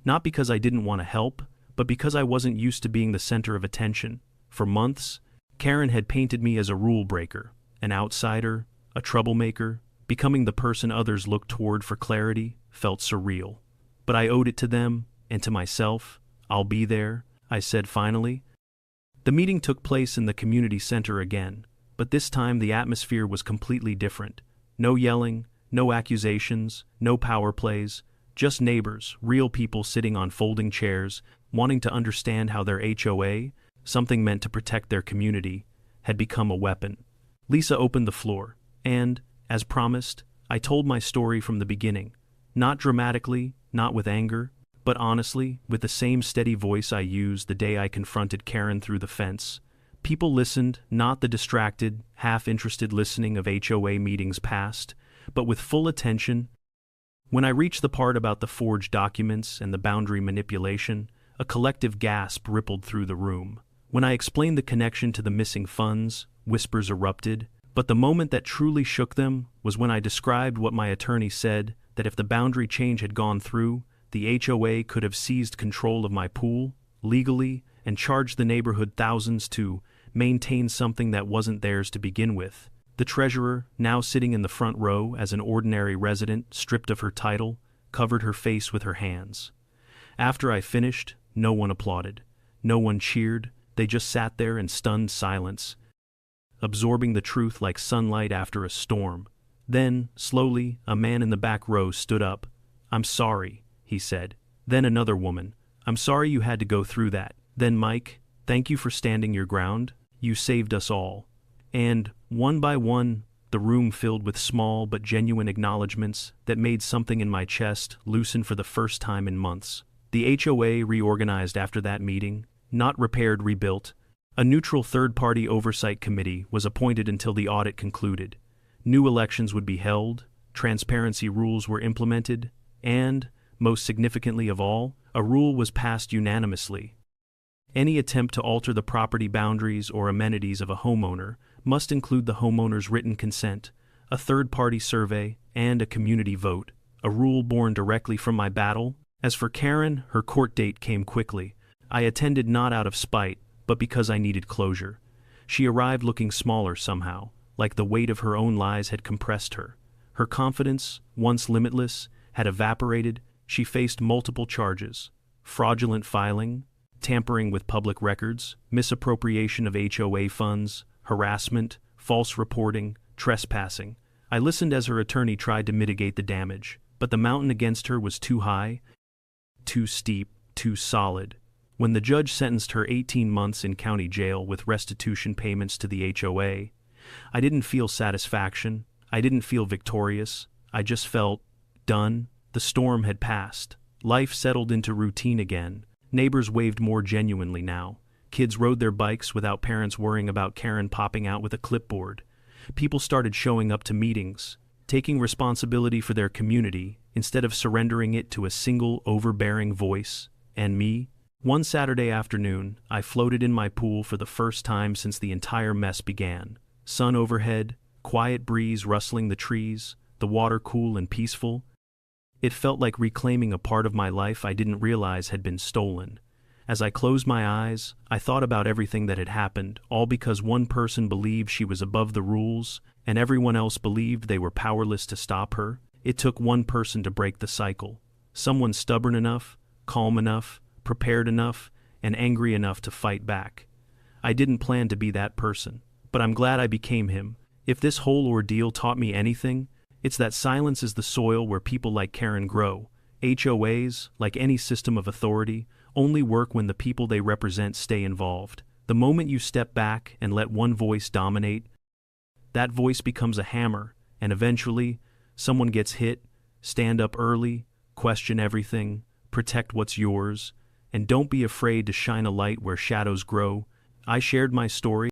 not because I didn't want to help, but because I wasn't used to being the center of attention. For months, Karen had painted me as a rule breaker, an outsider, a troublemaker. Becoming the person others looked toward for clarity felt surreal. But I owed it to them, and to myself. "I'll be there," I said finally. The meeting took place in the community center again, but this time the atmosphere was completely different. No yelling, no accusations, no power plays, just neighbors, real people sitting on folding chairs, wanting to understand how their HOA, something meant to protect their community, had become a weapon. Lisa opened the floor, and, as promised, I told my story from the beginning. Not dramatically, not with anger, but honestly, with the same steady voice I used the day I confronted Karen through the fence. People listened, not the distracted, half-interested listening of HOA meetings past, but with full attention. When I reached the part about the forged documents and the boundary manipulation, a collective gasp rippled through the room. When I explained the connection to the missing funds, whispers erupted, but the moment that truly shook them was when I described what my attorney said, that if the boundary change had gone through, the HOA could have seized control of my pool, legally, and charged the neighborhood thousands to maintain something that wasn't theirs to begin with. The treasurer, now sitting in the front row as an ordinary resident stripped of her title, covered her face with her hands. After I finished, no one applauded. No one cheered. They just sat there in stunned silence, absorbing the truth like sunlight after a storm. Then, slowly, a man in the back row stood up. "I'm sorry," he said. Then another woman. "I'm sorry you had to go through that." Then Mike, "Thank you for standing your ground. You saved us all." And, one by one, the room filled with small but genuine acknowledgments that made something in my chest loosen for the first time in months. The HOA reorganized after that meeting, not repaired, rebuilt. A neutral third-party oversight committee was appointed until the audit concluded. New elections would be held, transparency rules were implemented, and, most significantly of all, a rule was passed unanimously. Any attempt to alter the property boundaries or amenities of a homeowner must include the homeowner's written consent, a third-party survey, and a community vote, a rule born directly from my battle. As for Karen, her court date came quickly. I attended not out of spite, but because I needed closure. She arrived looking smaller somehow, like the weight of her own lies had compressed her. Her confidence, once limitless, had evaporated. She faced multiple charges: fraudulent filing, tampering with public records, misappropriation of HOA funds, harassment, false reporting, trespassing. I listened as her attorney tried to mitigate the damage, but the mountain against her was too high, too steep, too solid. When the judge sentenced her 18 months in county jail with restitution payments to the HOA, I didn't feel satisfaction. I didn't feel victorious. I just felt done. The storm had passed. Life settled into routine again. Neighbors waved more genuinely now. Kids rode their bikes without parents worrying about Karen popping out with a clipboard. People started showing up to meetings, taking responsibility for their community instead of surrendering it to a single overbearing voice. And me? One Saturday afternoon, I floated in my pool for the first time since the entire mess began. Sun overhead, quiet breeze rustling the trees, the water cool and peaceful. It felt like reclaiming a part of my life I didn't realize had been stolen. As I closed my eyes, I thought about everything that had happened, all because one person believed she was above the rules, and everyone else believed they were powerless to stop her. It took one person to break the cycle. Someone stubborn enough, calm enough, prepared enough, and angry enough to fight back. I didn't plan to be that person, but I'm glad I became him. If this whole ordeal taught me anything, it's that silence is the soil where people like Karen grow. HOAs, like any system of authority, only work when the people they represent stay involved. The moment you step back and let one voice dominate, that voice becomes a hammer, and eventually, someone gets hit. Stand up early, question everything, protect what's yours, and don't be afraid to shine a light where shadows grow. I shared my story.